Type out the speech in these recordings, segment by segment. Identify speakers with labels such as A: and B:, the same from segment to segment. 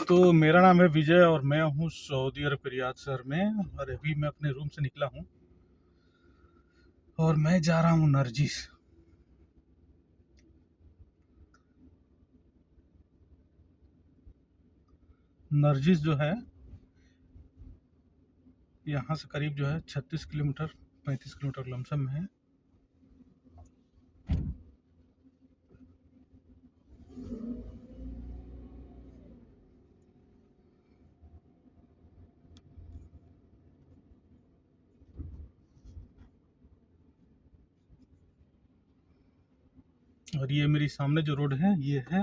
A: तो मेरा नाम है विजय और मैं हूँ सऊदी अरब के रियाद शहर में। और अभी मैं अपने रूम से निकला हूँ और मैं जा रहा हूँ नरजिस। नरजिस जो है यहाँ से करीब जो है 36 किलोमीटर 35 किलोमीटर लमसम में है। और ये मेरी सामने जो रोड है ये है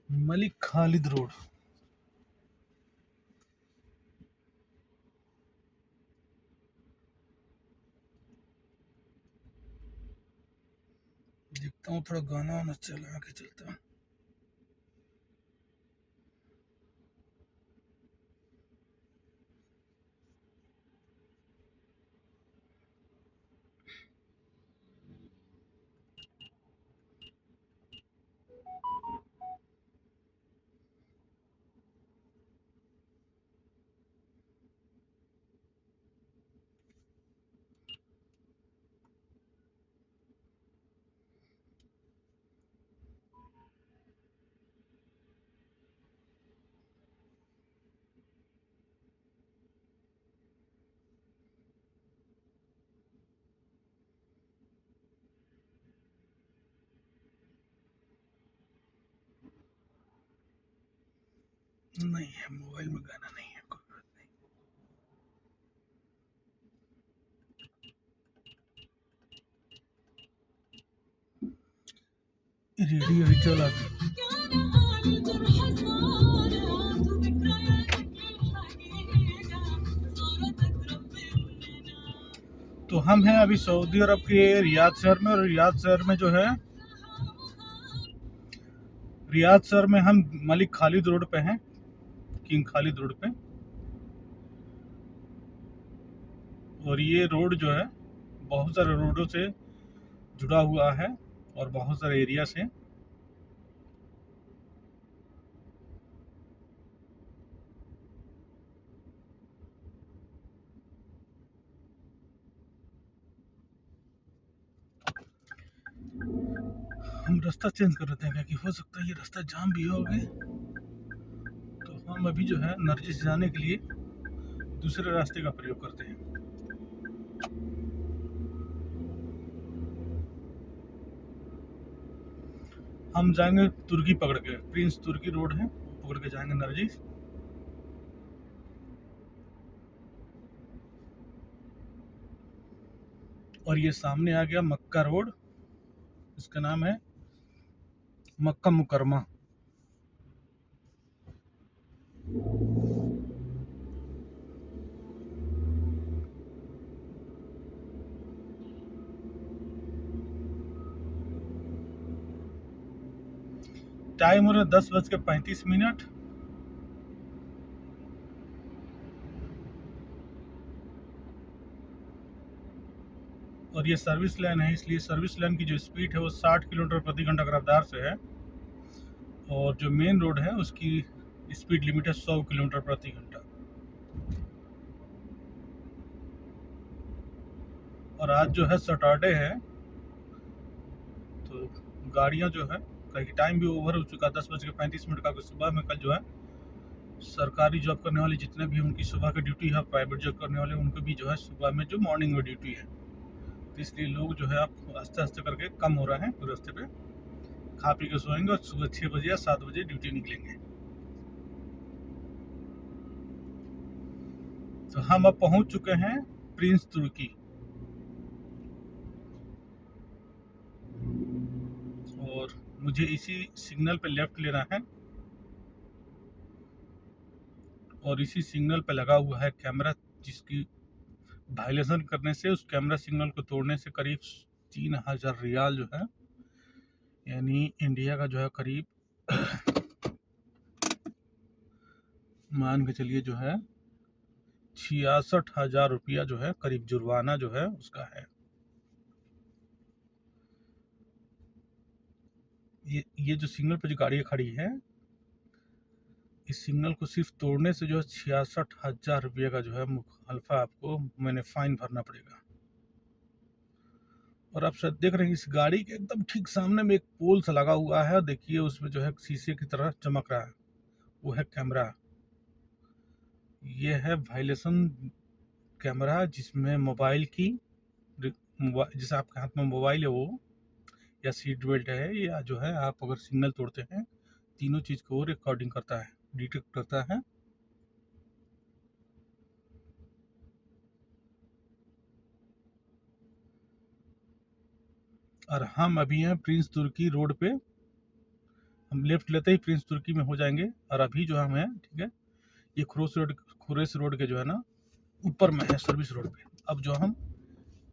A: मलिक खालिद रोड। देखता हूँ थोड़ा गाना वाना चला के चलता हूँ। नहीं है, मोबाइल में गाना नहीं है, कोई बात नहीं। रेडियो ही चला था। तो हम हैं अभी सऊदी अरब के रियाद शहर में। और रियाद शहर में जो है रियाद शहर में हम मलिक खालिद रोड पे हैं, किंग खालिद रोड पे। और ये रोड जो है बहुत सारे रोडों से जुड़ा हुआ है और बहुत सारे एरिया से। हम रास्ता चेंज कर रहे हैं क्योंकि हो सकता है ये रास्ता जाम भी हो गए। तो हम अभी जो है नरजिस जाने के लिए दूसरे रास्ते का प्रयोग करते हैं। हम जाएंगे तुर्की पकड़ के, प्रिंस तुर्की रोड है, पकड़ के जाएंगे नरजिस। और ये सामने आ गया मक्का रोड, इसका नाम है मक्का मुकरमा। टाइम हो रहा है 10:35। और ये सर्विस लाइन है, इसलिए सर्विस लाइन की जो स्पीड है वो 60 किलोमीटर प्रति घंटा की रफ्तार से है। और जो मेन रोड है उसकी स्पीड लिमिट है 100 किलोमीटर प्रति घंटा। और आज जो है सैटरडे है तो गाड़ियां जो है, कहीं टाइम भी ओवर हो चुका 10:35 का। सुबह में कल जो है सरकारी जॉब करने वाले जितने भी उनकी सुबह की ड्यूटी है, प्राइवेट जॉब करने वाले उनको भी जो है सुबह में जो मॉर्निंग में ड्यूटी है। तो इसलिए लोग जो है आप आस्ते आस्ते करके कम हो रहे हैं रास्ते पे, खा पी के सोएंगे और सुबह 6 बजे या 7 बजे ड्यूटी निकलेंगे। तो हम अब पहुंच चुके हैं प्रिंस तुर्की। और मुझे इसी सिग्नल पे लेफ्ट लेना है। और इसी सिग्नल पे लगा हुआ है कैमरा, जिसकी वायलेशन करने से, उस कैमरा सिग्नल को तोड़ने से करीब 3000 रियाल जो है, यानी इंडिया का जो है करीब मान के चलिए जो है 66,000 रुपया जो है करीब जुर्माना जो है उसका है। ये जो सिग्नल पे जो गाड़ियाँ खड़ी है इस सिग्नल को सिर्फ तोड़ने से जो है 66,000 रुपये का जो है मुखालफा आपको मैंने फाइन भरना पड़ेगा। और आप शायद देख रहे हैं इस गाड़ी के एकदम ठीक सामने में एक पोल सा लगा हुआ है, देखिए उसमें जो है शीशे की तरह चमक रहा है, वो है कैमरा। ये है वायलेशन कैमरा, जिसमें मोबाइल की, जैसे आपके हाथ में मोबाइल है वो, या सीट बेल्ट है, या जो है आप अगर सिग्नल तोड़ते हैं, तीनों चीज़ को रिकॉर्डिंग करता है, डिटेक्ट करता है। और हम अभी हैं प्रिंस तुर्की रोड पे, हम लेफ्ट लेते ही प्रिंस तुर्की में हो जाएंगे। और अभी जो हम हैं, ठीक है, ये खुरेस रोड के जो है ना ऊपर में है, सर्विस रोड पे। अब जो हम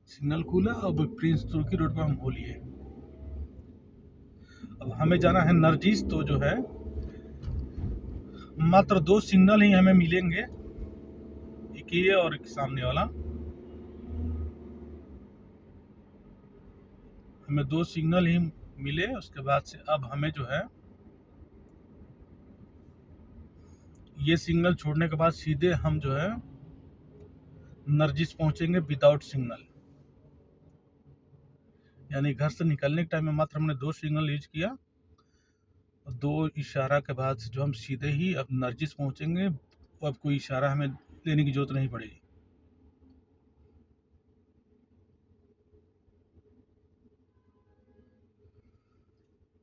A: सिग्नल खुला, अब प्रिंस तुर्की रोड पे हम हो लिए। अब हमें जाना है नरजिस, तो जो है मात्र 2 सिग्नल ही हमें मिलेंगे, एक ये और एक सामने वाला। हमें 2 सिग्नल ही मिले, उसके बाद से अब हमें जो है ये सिग्नल छोड़ने के बाद सीधे हम जो है नरजिस पहुंचेंगे विदाउट सिग्नल। यानी घर से निकलने के टाइम में मात्र हमने 2 सिग्नल यूज किया, 2 इशारा के बाद से जो हम सीधे ही अब नरजिस पहुंचेंगे। अब कोई इशारा हमें देने की जरूरत नहीं पड़ेगी।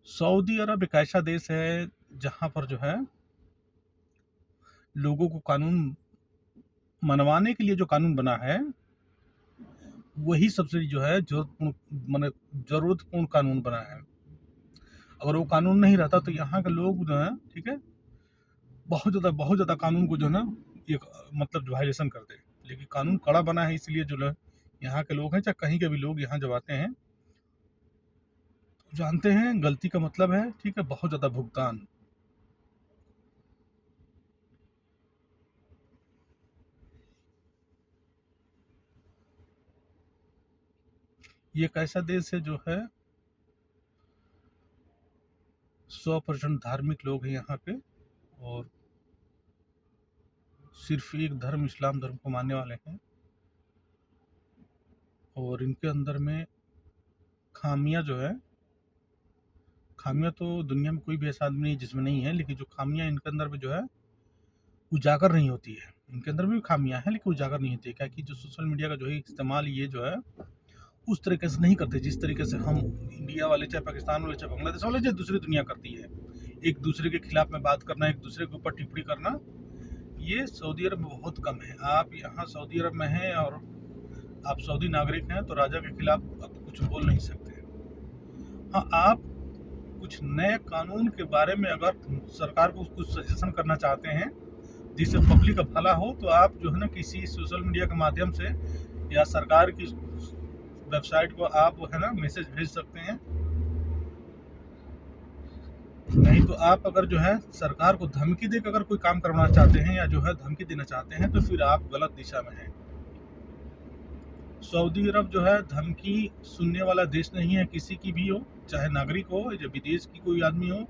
A: सऊदी अरब एक ऐसा देश है जहां पर जो है लोगों को कानून मनवाने के लिए जो कानून बना है, वही सबसे जो है जरूरतपूर्ण कानून बना है। अगर वो कानून नहीं रहता तो यहाँ के लोग जो है, ठीक है, बहुत ज़्यादा कानून को जो है ना एक मतलब वायलेशन करते हैं। लेकिन कानून कड़ा बना है, इसलिए जो है यहाँ के लोग हैं, चाहे कहीं के भी लोग यहाँ जब आते हैं तो जानते हैं गलती का मतलब है, ठीक है, बहुत ज़्यादा भुगतान। ये एक ऐसा देश है जो है 100% धार्मिक लोग हैं यहाँ पे, और सिर्फ एक धर्म, इस्लाम धर्म को मानने वाले हैं। और इनके अंदर में खामियां जो है, खामियां तो दुनिया में कोई भी ऐसा आदमी नहीं जिसमें नहीं है, लेकिन जो खामियां इनके अंदर में जो है उजागर नहीं होती है। इनके अंदर भी खामियां हैं लेकिन उजागर नहीं होती है, क्या कि जो सोशल मीडिया का जो है इस्तेमाल ये जो है उस तरीके से नहीं करते जिस तरीके से हम इंडिया वाले, चाहे पाकिस्तान वाले, चाहे बांग्लादेश वाले, चाहे दूसरी दुनिया करती है। एक दूसरे के खिलाफ में बात करना, एक दूसरे के ऊपर टिप्पणी करना, ये सऊदी अरब में बहुत कम है। आप यहाँ सऊदी अरब में हैं और आप सऊदी नागरिक हैं तो राजा के खिलाफ आप कुछ बोल नहीं सकते। हाँ, आप कुछ नए कानून के बारे में अगर सरकार को कुछ सजेशन करना चाहते हैं जिससे पब्लिक का भला हो, तो आप जो है ना किसी सोशल मीडिया के माध्यम से या सरकार की वेबसाइट को आप है ना मैसेज भेज सकते हैं। नहीं तो आप अगर जो है सरकार को धमकी देकर अगर कोई काम करवाना चाहते हैं या जो है धमकी देना चाहते हैं, तो फिर आप गलत दिशा में हैं। सऊदी अरब जो है धमकी सुनने वाला देश नहीं है, किसी की भी हो, चाहे नागरिक हो या विदेश की कोई आदमी हो,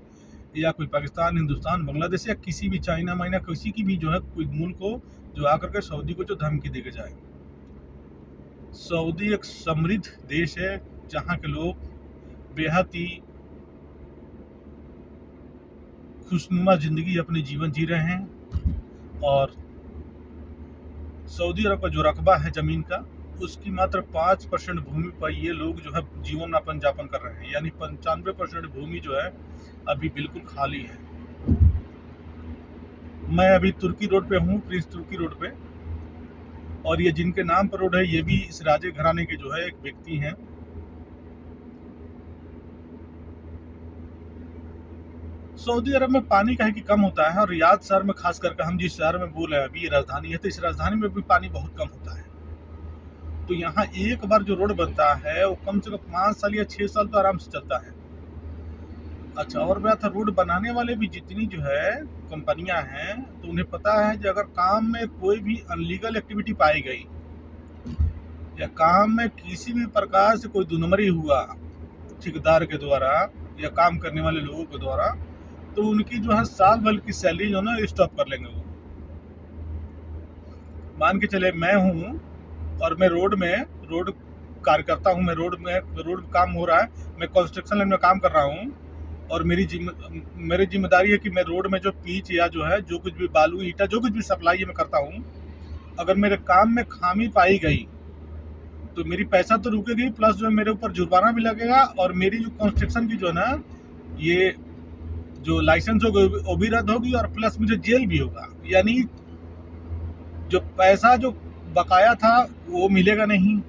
A: या कोई पाकिस्तान, हिंदुस्तान, बांग्लादेश, या किसी भी चाइना माइना किसी की भी जो है कोई मुल्क हो जो आकर के सऊदी को जो धमकी दे के जाए। सऊदी एक समृद्ध देश है जहाँ के लोग बेहद ही खुशनुमा जिंदगी अपनी जीवन जी रहे हैं। और सऊदी अरब का जो रकबा है ज़मीन का, उसकी मात्र 5% भूमि पर ये लोग जो है जीवन यापन कर रहे हैं। यानी 95% भूमि जो है अभी बिल्कुल खाली है। मैं अभी तुर्की रोड पे हूँ, प्रिंस तुर्की रोड पे, और ये जिनके नाम पर रोड है ये भी इस राजे घराने के जो है एक व्यक्ति हैं। सऊदी अरब में पानी का है कि कम होता है, और रियाद शहर में खास करके, हम जिस शहर में बोल रहे हैं अभी, ये राजधानी है, तो इस राजधानी में भी पानी बहुत कम होता है। तो यहाँ एक बार जो रोड बनता है वो कम से कम 5 साल या 6 साल तो आराम से चलता है। अच्छा, और बात है, रोड बनाने वाले भी जितनी जो है कंपनियां हैं, तो उन्हें पता है कि अगर काम में कोई भी अनलीगल एक्टिविटी पाई गई या काम में किसी भी प्रकार से कोई दुनमरी हुआ ठेकेदार के द्वारा या काम करने वाले लोगों के द्वारा, तो उनकी जो है साल भर की सैलरी जो है ना स्टॉप कर लेंगे वो। मान के चले मैं हूँ और मैं रोड कार्य करता हूँ, मैं रोड काम हो रहा है, मैं कंस्ट्रक्शन लाइन में काम कर रहा हूँ, और मेरी जिम्मेदारी है कि मैं रोड में जो पीच या जो है जो कुछ भी बालू ईटा जो कुछ भी सप्लाई मैं करता हूँ, अगर मेरे काम में खामी पाई गई तो मेरी पैसा तो रुकेगी, प्लस जो है मेरे ऊपर जुर्माना भी लगेगा, और मेरी जो कंस्ट्रक्शन की जो है ना ये जो लाइसेंस होगी वो भी रद्द होगी, और प्लस मुझे जेल भी होगा। यानी जो पैसा जो बकाया था वो मिलेगा नहीं,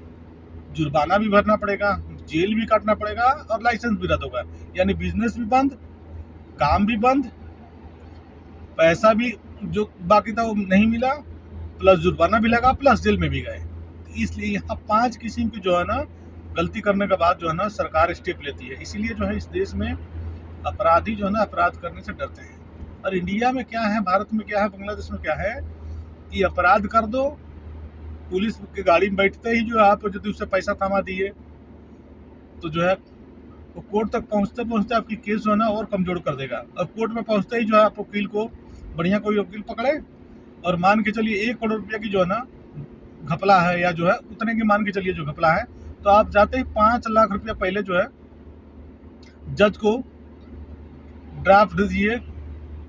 A: जुर्माना भी भरना पड़ेगा, जेल भी काटना पड़ेगा, और लाइसेंस भी रद्द होगा। यानी बिजनेस भी बंद, काम भी बंद, पैसा भी जो बाकी था वो नहीं मिला, प्लस जुर्माना भी लगा, प्लस जेल में भी गए। इसलिए यहाँ 5 किस्म की जो है ना गलती करने के बाद जो है ना सरकार स्टेप लेती है। इसीलिए जो है इस देश में अपराधी जो है ना अपराध करने से डरते हैं। और इंडिया में क्या है, भारत में क्या है, बांग्लादेश में क्या है कि अपराध कर दो, पुलिस की गाड़ी में बैठते ही जो है आप यदि उससे पैसा थमा दिए तो जो है वो कोर्ट तक पहुंचते पहुंचते आपकी केस जो है ना और कमजोर कर देगा। और कोर्ट में पहुंचते ही जो है आप वकील को बढ़िया कोई वकील पकड़े, और मान के चलिए 1 करोड़ रुपया की जो है ना घपला है, या जो है उतने की मान के चलिए जो घपला है, तो आप जाते ही 5 लाख रुपया पहले जो है जज को ड्राफ्ट दीजिए,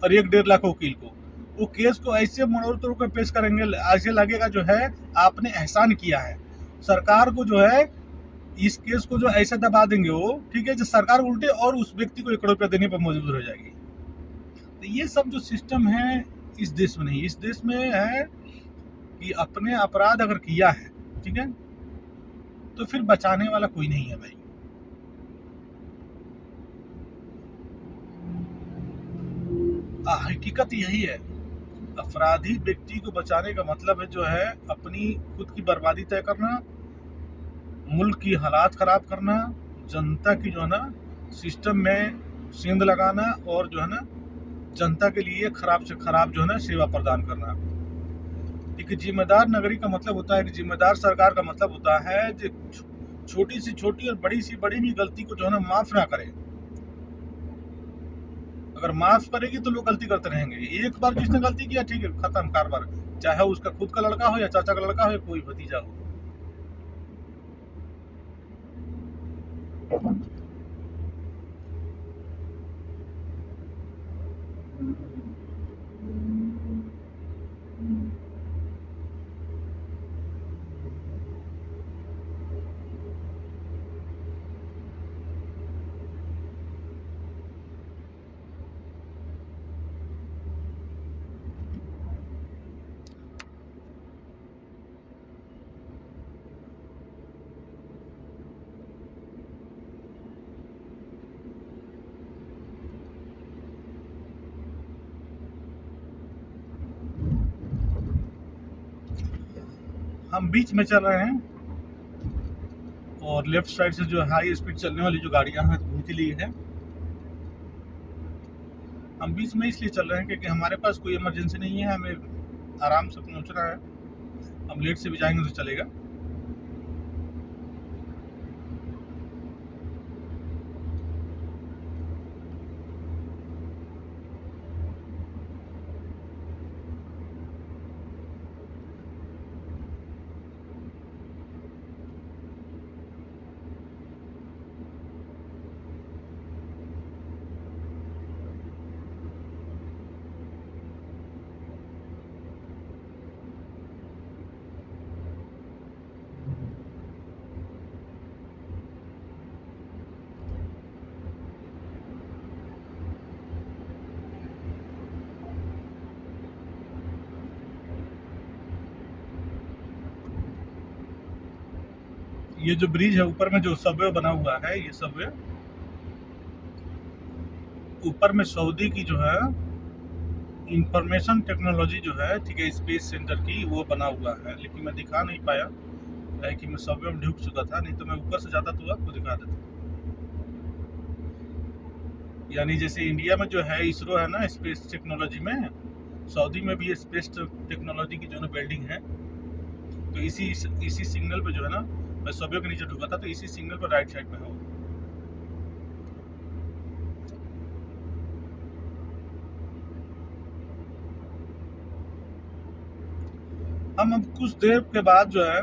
A: और 1-1.5 लाख वकील को। वो केस को ऐसे मोड़ तोड़ कर पेश करेंगे, ऐसे लगेगा जो है आपने एहसान किया है सरकार को। जो है इस केस को जो ऐसे दबा देंगे वो, ठीक है, जो सरकार उल्टे और उस व्यक्ति को 1 करोड़ रुपया देने पर मजबूर हो जाएगी। तो ये सब जो सिस्टम है इस देश में नहीं, इस देश में है कि अपने अपराध अगर किया है, ठीक है, तो फिर बचाने वाला कोई नहीं है भाई। हकीकत यही है, अपराधी व्यक्ति को बचाने का मतलब है जो है अपनी खुद की बर्बादी तय करना, मुल्क की हालात खराब करना, जनता की जो है ना सिस्टम में सेंध लगाना, और जो है ना जनता के लिए खराब से खराब जो है ना सेवा प्रदान करना। एक जिम्मेदार नागरिक का मतलब होता है, एक जिम्मेदार सरकार का मतलब होता है जो छोटी सी छोटी और बड़ी सी बड़ी भी गलती को जो है ना माफ ना करे। अगर माफ करेगी तो लोग गलती करते रहेंगे। एक बार जिसने गलती किया, ठीक है, खत्म कारबार, चाहे उसका खुद का लड़का हो या चाचा का लड़का हो या कोई भतीजा हो। हम बीच में चल रहे हैं, और लेफ्ट साइड से जो हाई स्पीड चलने वाली जो गाड़ियां हैं उनके लिए है। हम बीच में इसलिए चल रहे हैं क्योंकि हमारे पास कोई इमरजेंसी नहीं है, हमें आराम से पहुंचना है। हम लेट से भी जाएंगे तो चलेगा। ये जो ब्रिज है ऊपर में जो सबवे बना हुआ है, ये सबवे ऊपर में सऊदी की जो है इंफॉर्मेशन टेक्नोलॉजी जो है, ठीक है, स्पेस सेंटर की वो बना हुआ है, लेकिन मैं दिखा नहीं पाया है कि मैं सबवे में ढुक चुका था, नहीं तो मैं ऊपर से जाता तो आपको दिखा देता। यानी जैसे इंडिया में जो है इसरो है ना स्पेस टेक्नोलॉजी में, सऊदी में भी स्पेस टेक्नोलॉजी की जो है बिल्डिंग है। तो इसी सिग्नल पे जो है ना मैं सबवे के नीचे ढुका था, तो इसी सिग्नल पर राइट साइड में हूँ। हम अब कुछ देर के बाद जो है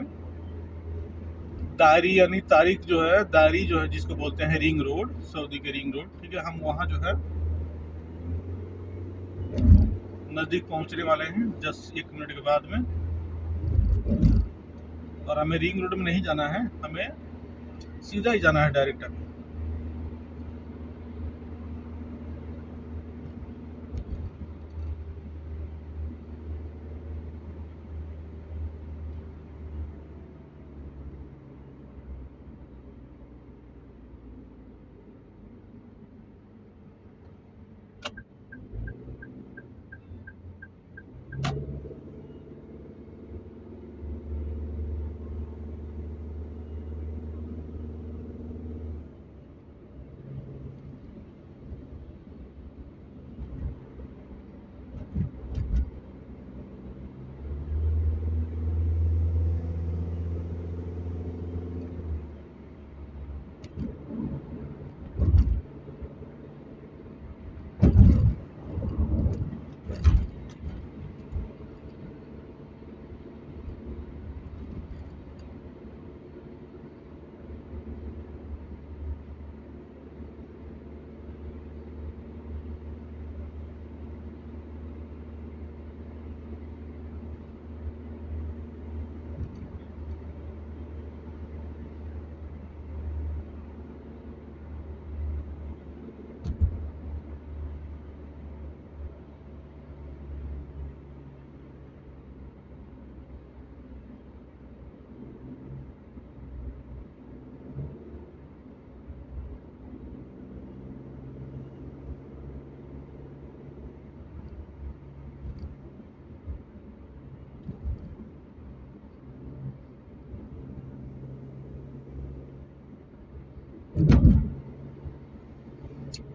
A: दारी यानी तारीख जो है, दारी जो है जिसको बोलते हैं रिंग रोड, सऊदी के रिंग रोड, ठीक है, हम वहाँ जो है नज़दीक पहुँचने वाले हैं जस्ट 1 मिनट के बाद में। और हमें रिंग रोड में नहीं जाना है, हमें सीधा ही जाना है डायरेक्ट। हमें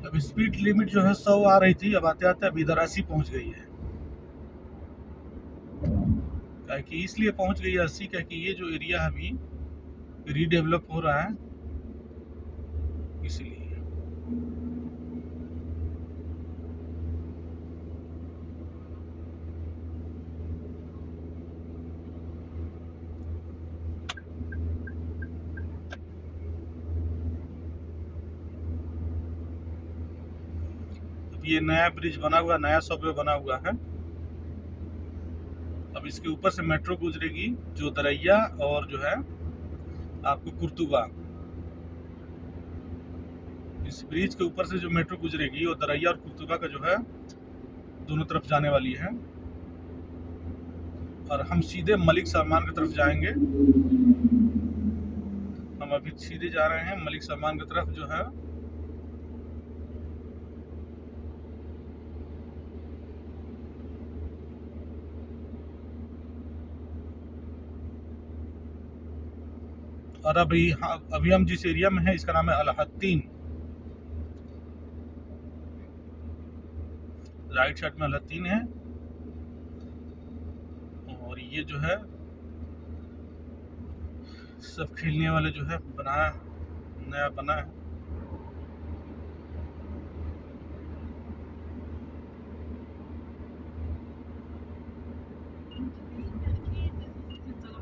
A: अब स्पीड लिमिट जो है 100 आ रही थी, अब आते आते अब इधर 80 पहुँच गई है। क्या कि इसलिए पहुँच गई है 80, क्या कि ये जो एरिया है अभी रीडेवलप हो रहा है, इसीलिए। ये नया ब्रिज बना हुआ, नया सबवे बना हुआ है। अब इसके ऊपर से मेट्रो गुजरेगी जो दरैया और जो है आपको कुर्तुबा। इस ब्रिज के ऊपर से जो मेट्रो गुजरेगी वो दरैया और कुर्तुबा का जो है दोनों तरफ जाने वाली है। और हम सीधे मलिक सलमान की तरफ जाएंगे। हम अभी सीधे जा रहे हैं मलिक सलमान की तरफ जो है। और अभी हम जिस एरिया में हैं इसका नाम है अल-हत्तीन। राइट साइड में अल-हत्तीन है और ये जो है सब खेलने वाले जो है नया बना है।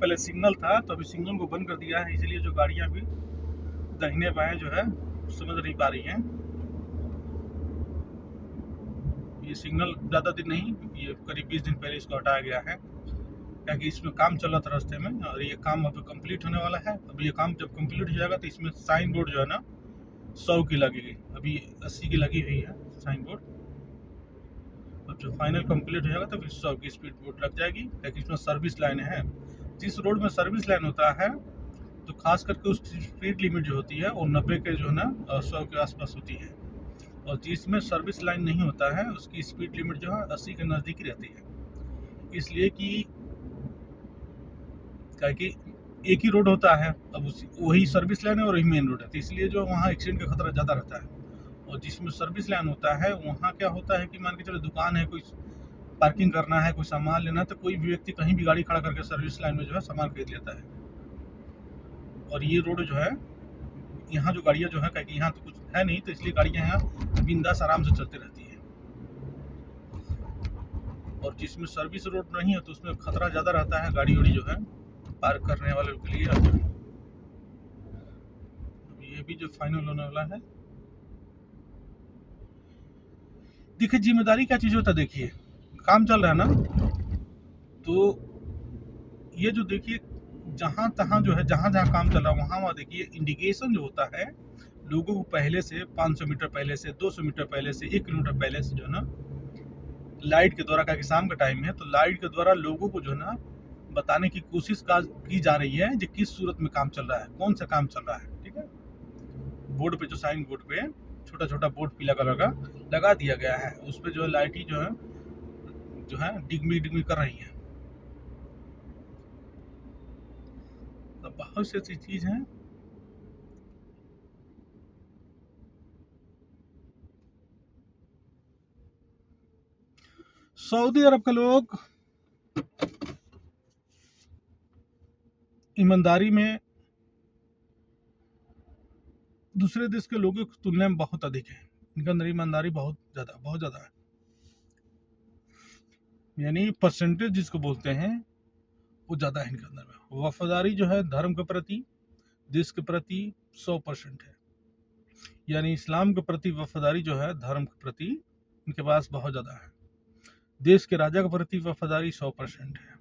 A: पहले सिग्नल था, तो अभी सिग्नल को बंद कर दिया है, इसलिए जो गाड़ियां भी दाहिने बाएं जो है समझ नहीं पा रही हैं। ये सिग्नल ज़्यादा दिन नहीं, ये करीब 20 दिन पहले इसको हटाया गया है, क्योंकि इसमें काम चल रहा था रास्ते में, और ये काम अब कंप्लीट होने वाला है। अब ये काम जब कंप्लीट हो जाएगा तो इसमें साइन बोर्ड जो है ना 100 की लगेगी, अभी 80 की लगी हुई है साइन बोर्ड। अब जो फाइनल कंप्लीट हो जाएगा तो फिर 100 की स्पीड बोर्ड लग जाएगी, क्योंकि इसमें सर्विस लाइन है। जिस रोड में सर्विस लाइन होता है तो खास करके उसकी स्पीड लिमिट जो होती है वो 90 के जो है ना 100 के आसपास होती है, और जिसमें सर्विस लाइन नहीं होता है उसकी स्पीड लिमिट जो है 80 के नज़दीक रहती है। इसलिए कि क्या कि एक ही रोड होता है, अब वही सर्विस लाइन है और वही मेन रोड है, तो इसलिए जो वहाँ एक्सीडेंट का खतरा ज़्यादा रहता है। और जिसमें सर्विस लाइन होता है वहाँ क्या होता है कि मान के चलो दुकान है, कोई पार्किंग करना है, कोई सामान लेना है, तो कोई भी व्यक्ति कहीं भी गाड़ी खड़ा करके सर्विस लाइन में जो है सामान खरीद लेता है। और ये रोड जो है यहाँ जो गाड़ियाँ जो है, क्योंकि यहाँ तो कुछ है नहीं, तो इसलिए गाड़ियाँ यहाँ बिंदास आराम से चलती रहती है। और जिसमें सर्विस रोड नहीं है तो उसमें खतरा ज़्यादा रहता है गाड़ी वाड़ी जो है पार्क करने वालों के लिए। ये भी जो फाइनल होने वाला है, देखिए जिम्मेदारी क्या चीज़ होता है। देखिए काम चल रहा है ना, तो ये जो देखिए जहाँ तहाँ जो है, जहाँ जहाँ काम चल रहा है वहाँ वहाँ देखिए इंडिकेशन जो होता है लोगों को पहले से 500 मीटर पहले से, 200 मीटर पहले से, 1 किलोमीटर पहले से जो है ना लाइट के द्वारा, क्योंकि शाम का टाइम है तो लाइट के द्वारा लोगों को जो है ना बताने की कोशिश की जा रही है कि किस सूरत में काम चल रहा है, कौन सा काम चल रहा है। ठीक है, बोर्ड पे जो साइन बोर्ड पे छोटा छोटा बोर्ड पीला कलर का लगा दिया गया है, उस पर जो है लाइट ही जो है डिगमिग डिगमिग कर रही है। तो बहुत सी ऐसी चीज है। सऊदी अरब के लोग ईमानदारी में दूसरे देश के लोगों की तुलना में बहुत अधिक है। इनके अंदर ईमानदारी बहुत ज़्यादा है, यानी परसेंटेज जिसको बोलते हैं वो ज़्यादा है इनके अंदर में। वफादारी जो है धर्म के प्रति, देश के प्रति 100% है, यानी इस्लाम के प्रति वफादारी जो है धर्म के प्रति इनके पास बहुत ज़्यादा है। देश के राजा के प्रति वफादारी 100% है।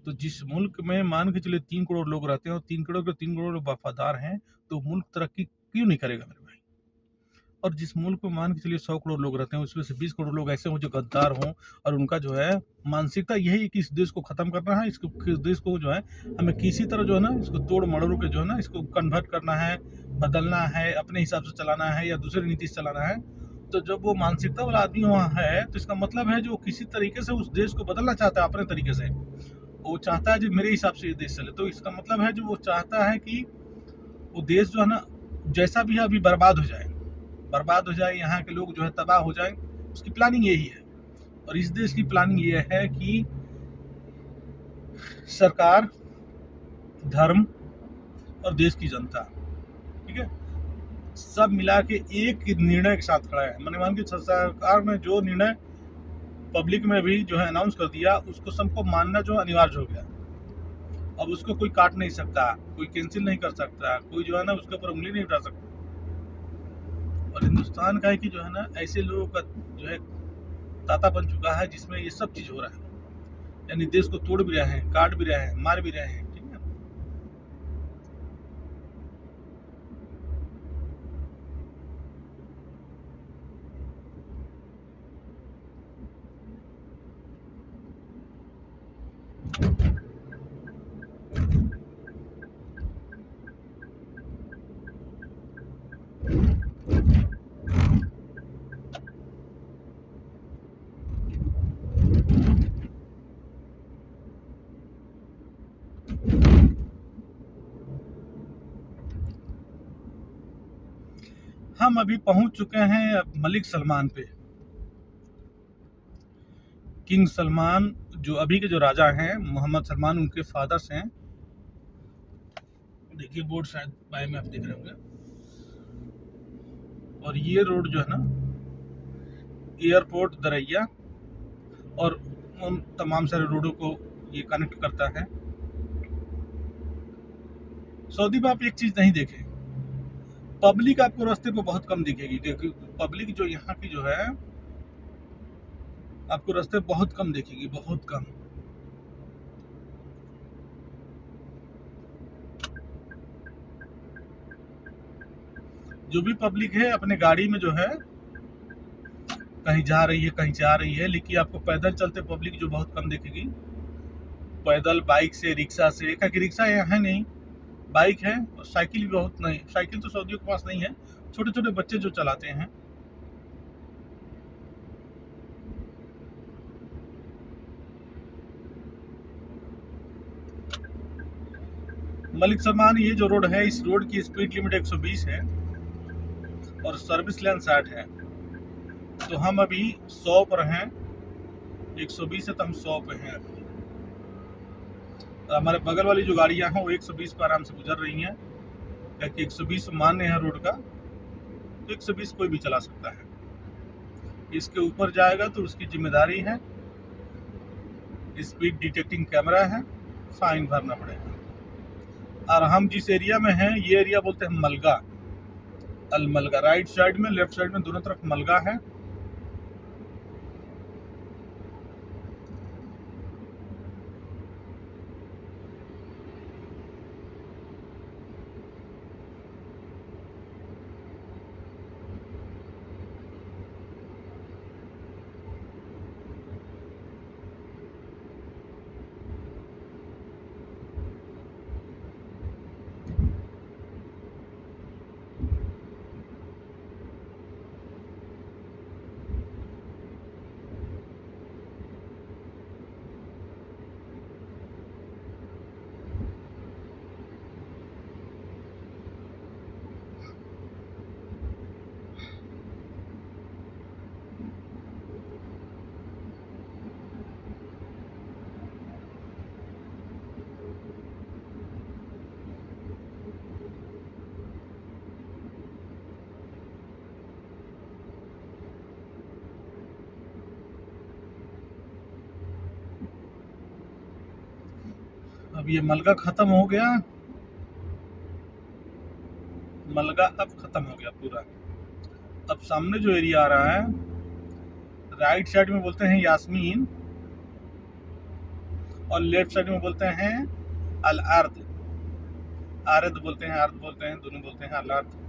A: तो जिस मुल्क में मान के चले 3 करोड़ लोग रहते हैं और 3 करोड़ के 3 करोड़ वफादार हैं, तो मुल्क तरक्की क्यों नहीं करेगा मेरे भाई। और जिस मुल्क में मान के चलिए 100 करोड़ लोग रहते हैं, उसमें से 20 करोड़ लोग ऐसे हों जो गद्दार हों, और उनका जो है मानसिकता यही है कि इस देश को ख़त्म करना है, इसको देश को जो है हमें किसी तरह जो है ना इसको तोड़ मड़ोड़ के जो है ना इसको कन्वर्ट करना है, बदलना है, अपने हिसाब से चलाना है या दूसरी नीति से चलाना है। तो जब वो मानसिकता वाला आदमी वहाँ है तो इसका मतलब है जो किसी तरीके से उस देश को बदलना चाहता है अपने तरीके से, वो चाहता है जो मेरे हिसाब से ये देश चले। तो इसका मतलब है जो वो चाहता है कि वो देश जो है ना जैसा भी है अभी बर्बाद हो जाए, यहाँ के लोग जो है तबाह हो जाए, उसकी प्लानिंग यही है। और इस देश की प्लानिंग ये है कि सरकार, धर्म और देश की जनता, ठीक है, सब मिला के एक निर्णय के साथ खड़ा है। मैंने मान के सरकार ने जो निर्णय पब्लिक में भी जो है अनाउंस कर दिया, उसको सबको मानना जो अनिवार्य हो गया। अब उसको कोई काट नहीं सकता, कोई कैंसिल नहीं कर सकता, कोई जो है ना उसके ऊपर उंगली नहीं उठा सकता। और हिंदुस्तान का है कि जो है ना ऐसे लोगों का जो है ताता बन चुका है जिसमें ये सब चीज़ हो रहा है, यानी देश को तोड़ भी रहे हैं, काट भी रहे हैं, मार भी रहे हैं। ठीक है, हम अभी पहुंच चुके हैं मलिक सलमान पे। किंग सलमान जो अभी के जो राजा हैं, मोहम्मद सलमान, उनके फादर्स हैं। देखिए बोर्ड शायद बाएं में आप देख रहे होंगे। और ये रोड जो है ना एयरपोर्ट, दरैया और उन तमाम सारे रोडों को ये कनेक्ट करता है। सऊदी में आप एक चीज़ नहीं देखें, पब्लिक आपको रास्ते पे बहुत कम दिखेगी, क्योंकि पब्लिक जो यहाँ की जो है आपको रास्ते बहुत कम दिखेगी, बहुत कम। जो भी पब्लिक है अपने गाड़ी में जो है कहीं जा रही है, कहीं जा रही है, लेकिन आपको पैदल चलते पब्लिक जो बहुत कम दिखेगी। पैदल, बाइक से, रिक्शा से, क्या कि रिक्शा यहाँ है नहीं, बाइक है, और साइकिल भी बहुत नहीं। साइकिल तो सऊदियों के पास नहीं है, छोटे छोटे बच्चे जो चलाते हैं। मलिक सलमान ये जो रोड है, इस रोड की स्पीड लिमिट 120 है और सर्विस लेन 60 है। तो हम अभी 100 पर हैं, 120 है तो हम 100 पे हैं अभी। और हमारे बगल वाली जो गाड़ियां हैं वो 120 पर आराम से गुजर रही हैं, क्योंकि 120 मान्य है रोड का, तो 120 कोई भी चला सकता है। इसके ऊपर जाएगा तो उसकी जिम्मेदारी है, स्पीड डिटेक्टिंग कैमरा है, फाइन भरना पड़ेगा। और हम जिस एरिया में हैं ये एरिया बोलते हैं मलगा, अल मलगा। राइट साइड में, लेफ्ट साइड में, दोनों तरफ मलगा है। अब ये मलगा खत्म हो गया, मलगा अब खत्म हो गया पूरा। अब सामने जो एरिया आ रहा है, राइट साइड में बोलते हैं यास्मीन और लेफ्ट साइड में बोलते हैं अल अर्द। आरद बोलते हैं, अर्द बोलते हैं, दोनों बोलते हैं, अल अर्द।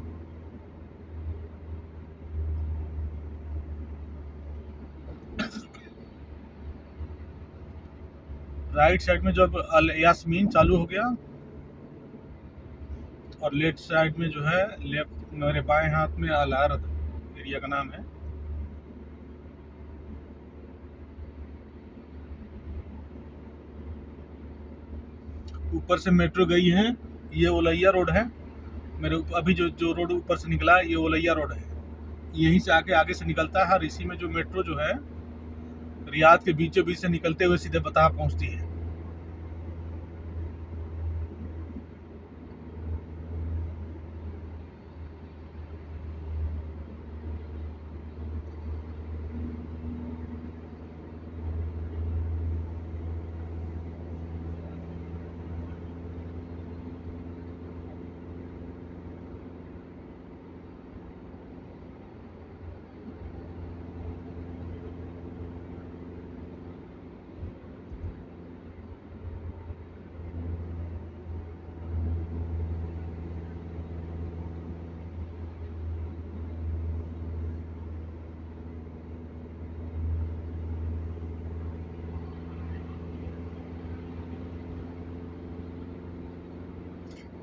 A: राइट साइड में जब अल यास्मीन चालू हो गया और लेफ्ट साइड में जो है, लेफ्ट मेरे बाएं हाथ में अल अर्द एरिया का नाम है। ऊपर से मेट्रो गई है, ये ओलैया रोड है। मेरे अभी जो जो रोड ऊपर से निकला है ये ओलैया रोड है, यहीं से आके आगे से निकलता है और इसी में जो मेट्रो जो है रियाद के बीचों बीच से निकलते हुए सीधे बता पहुंचती है।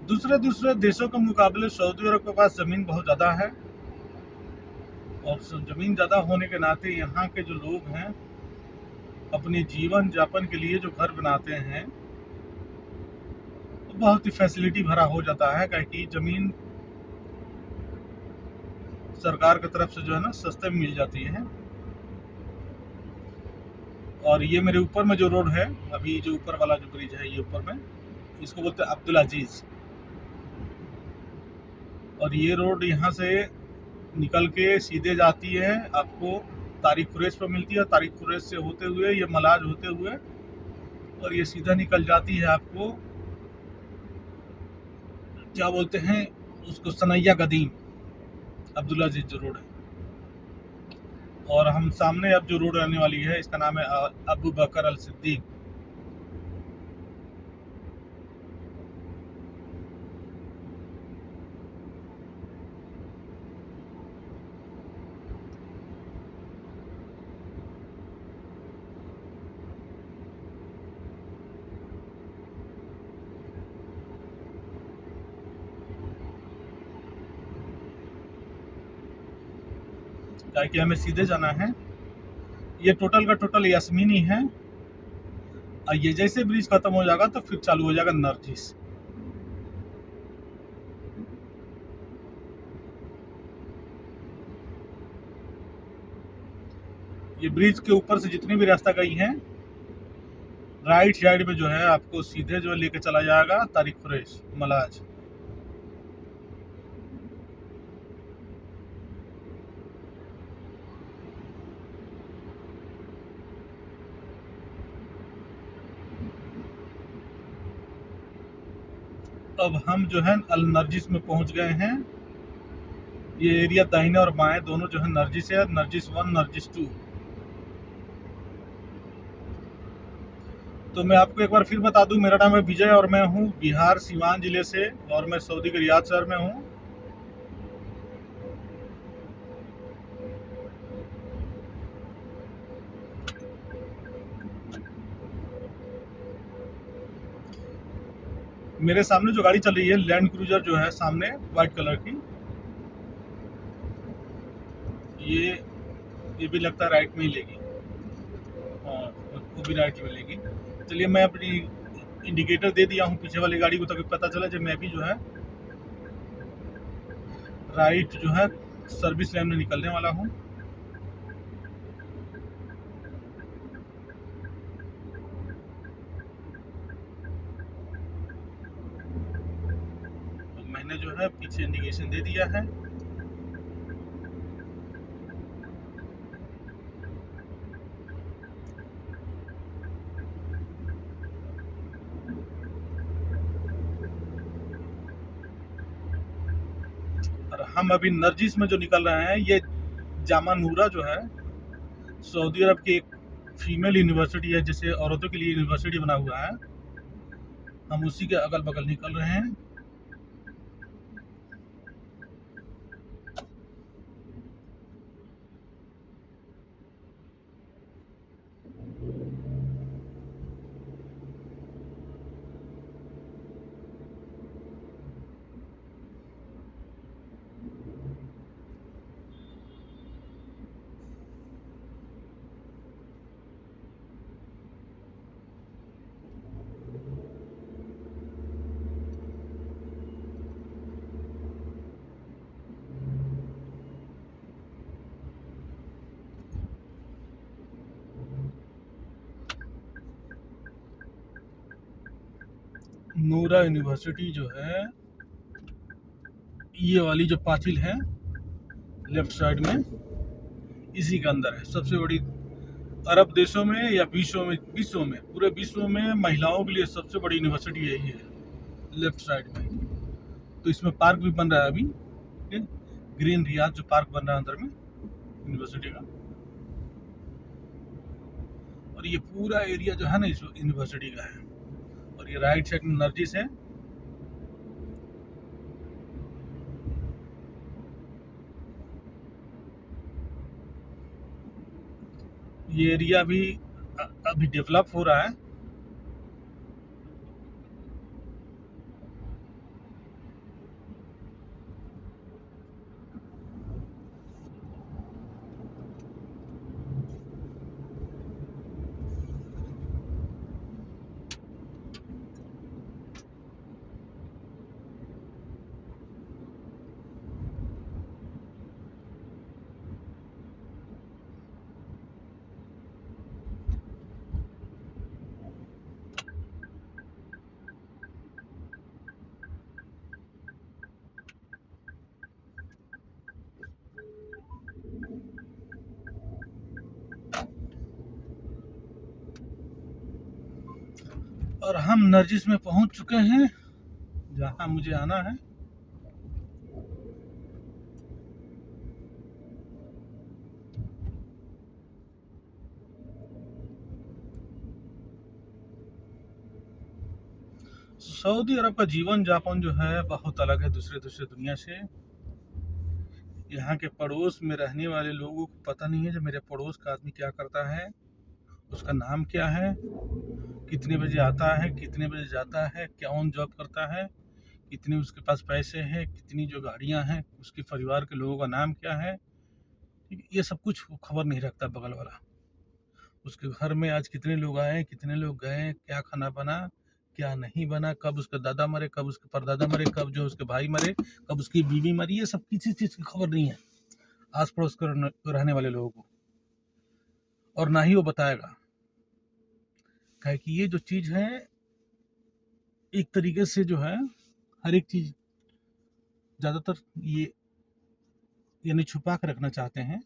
A: दूसरे दूसरे देशों के मुकाबले सऊदी अरब के पास ज़मीन बहुत ज़्यादा है, और ज़मीन ज़्यादा होने के नाते यहाँ के जो लोग हैं अपने जीवन यापन के लिए जो घर बनाते हैं तो बहुत ही फैसिलिटी भरा हो जाता है, क्योंकि ज़मीन सरकार की तरफ से जो है ना सस्ते में मिल जाती है। और ये मेरे ऊपर में जो रोड है, अभी जो ऊपर वाला जो ब्रिज है ये ऊपर में, इसको बोलते हैं अब्दुल अजीज़। और ये रोड यहाँ से निकल के सीधे जाती है, आपको तारिक खुरैश पर मिलती है, तारिक खुरैश से होते हुए ये मलाज होते हुए और ये सीधा निकल जाती है आपको क्या बोलते हैं उसको, सनैया कदीम, अब्दुल्ला अजीज जो रोड है। और हम सामने अब जो रोड आने वाली है इसका नाम है अबू बकर अल सिद्दीक। ताकि हमें सीधे जाना है। ये टोटल का टोटल यास्मीनी है। और ये जैसे ब्रिज खत्म हो जाएगा तो फिर चालू हो जाएगा नरजिस। ये ब्रिज के ऊपर से जितनी भी रास्ता गई है, राइट साइड में जो है आपको सीधे जो लेके चला जाएगा तारिक खुरैश मलाज। अब हम जो है अल नरजिस में पहुंच गए हैं। ये एरिया दाहिने और बाएं दोनों जो है नरजिस है, नरजिस 1 नरजिस 2। तो मैं आपको एक बार फिर बता दूं, मेरा नाम है विजय और मैं हूं बिहार सीवान जिले से, और मैं सऊदी के रियाद शहर में हूं। मेरे सामने जो गाड़ी चल रही है लैंड क्रूजर जो है सामने व्हाइट कलर की, ये भी लगता है राइट में ही लेगी। हाँ, वो भी राइट में लेगी। चलिए मैं अपनी इंडिकेटर दे दिया हूँ पीछे वाली गाड़ी को, ताकि पता चला जब मैं भी जो है राइट जो है सर्विस लाइन में निकलने वाला हूँ। तो मैंने जो है पीछे इंडिकेशन दे दिया है। और हम अभी नरजिस में जो निकल रहे हैं, ये जामा नूरा जो है सऊदी अरब की एक फीमेल यूनिवर्सिटी है, जिसे औरतों के लिए यूनिवर्सिटी बना हुआ है। हम उसी के अगल बगल निकल रहे हैं। नूरा यूनिवर्सिटी जो है, ये वाली जो पाचिल है लेफ्ट साइड में, इसी के अंदर है। सबसे बड़ी अरब देशों में या विश्व में पूरे विश्व में महिलाओं के लिए सबसे बड़ी यूनिवर्सिटी यही है, लेफ्ट साइड में। तो इसमें पार्क भी बन रहा है अभी, ग्रीन रियाद जो पार्क बन रहा है अंदर में यूनिवर्सिटी का। और ये पूरा एरिया जो है ना इस यूनिवर्सिटी का है। और ये राइट साइड में नरजिस है। ये एरिया भी अभी डेवलप हो रहा है। और हम नरजिस में पहुंच चुके हैं। जहाँ मुझे आना है। सऊदी अरब का जीवन यापन जो है बहुत अलग है दूसरे दूसरे दुनिया से। यहाँ के पड़ोस में रहने वाले लोगों को पता नहीं है जो मेरे पड़ोस का आदमी क्या करता है, उसका नाम क्या है, कितने बजे आता है, कितने बजे जाता है, कौन जॉब करता है, कितने उसके पास पैसे हैं, कितनी जो गाड़ियाँ हैं, उसके परिवार के लोगों का नाम क्या है। ये सब कुछ वो खबर नहीं रखता बगल वाला। उसके घर में आज कितने लोग आए, कितने लोग गए, क्या खाना बना, क्या नहीं बना, कब उसके दादा मरे, कब उसके परदादा मरे, कब जो उसके भाई मरे, कब उसकी बीवी मरी, ये सब किसी चीज़ की खबर नहीं है आस पड़ोस के रहने वाले लोगों को, और ना ही वो बताएगा। क्या है कि ये जो चीज़ है एक तरीके से जो है हर एक चीज़ ज़्यादातर ये यानी छुपा के रखना चाहते हैं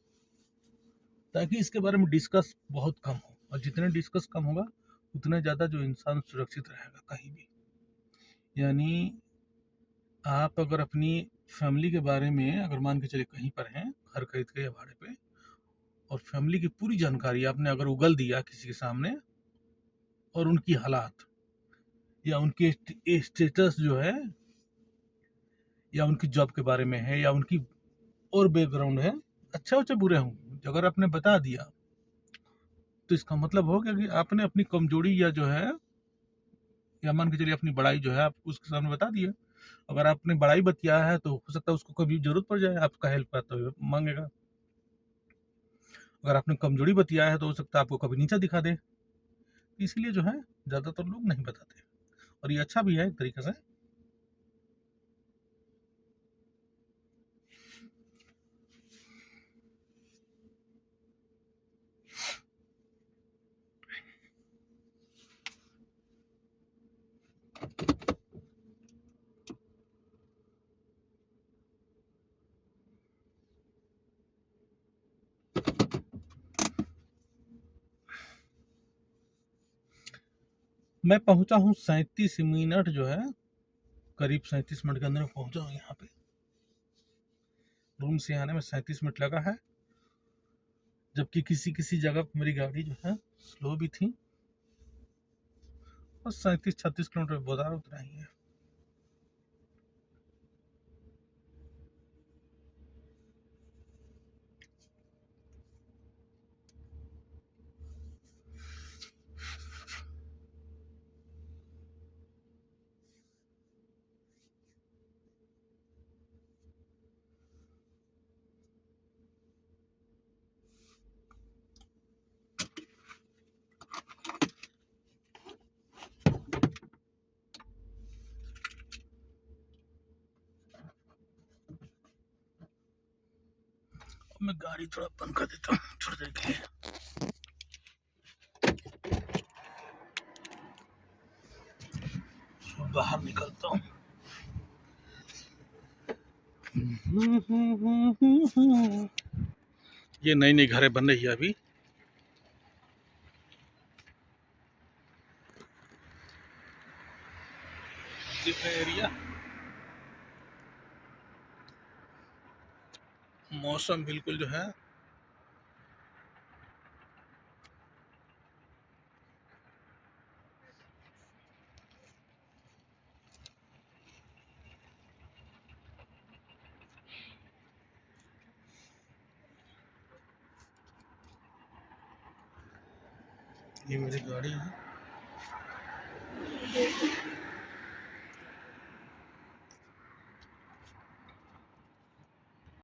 A: ताकि इसके बारे में डिस्कस बहुत कम हो, और जितने डिस्कस कम होगा उतना ज़्यादा जो इंसान सुरक्षित रहेगा कहीं भी। यानी आप अगर अपनी फैमिली के बारे में अगर मान के चलिए कहीं पर हैं घर खरीद के या भाड़े पे, और फैमिली की पूरी जानकारी आपने अगर उगल दिया किसी के सामने, और उनकी हालात या उनके स्टेटस जो है या उनकी जॉब के बारे में है या उनकी और बैकग्राउंड है, अच्छा अच्छा बुरे हों, अगर आपने बता दिया तो इसका मतलब हो गया कि आपने अपनी कमजोरी या जो है या मान के चलिए अपनी बड़ाई जो है आप उसके सामने बता दिए। अगर आपने बड़ाई बतियाया है तो हो सकता है उसको कभी जरूरत पड़ जाए, आपका हेल्प तो मांगेगा। अगर आपने कमजोरी बतियाया है तो हो सकता है आपको कभी नीचा दिखा दे। इसलिए जो है ज्यादातर लोग नहीं बताते, और ये अच्छा भी है एक तरीके से। मैं पहुंचा हूँ 37 मिनट जो है, करीब 37 मिनट के अंदर पहुंचा हूँ यहाँ पे। रूम से आने में 37 मिनट लगा है, जबकि किसी किसी जगह पर मेरी गाड़ी जो है स्लो भी थी। बस 37-36 किलोमीटर बता उतना ही है। मैं गाड़ी थोड़ा बंद कर देता हूँ थोड़ी देर के लिए, तो बाहर निकलता हूँ। ये नई नई घरें बन रही है अभी, डिफरेंट एरिया। मौसम बिल्कुल जो है ये मेरी गाड़ी है।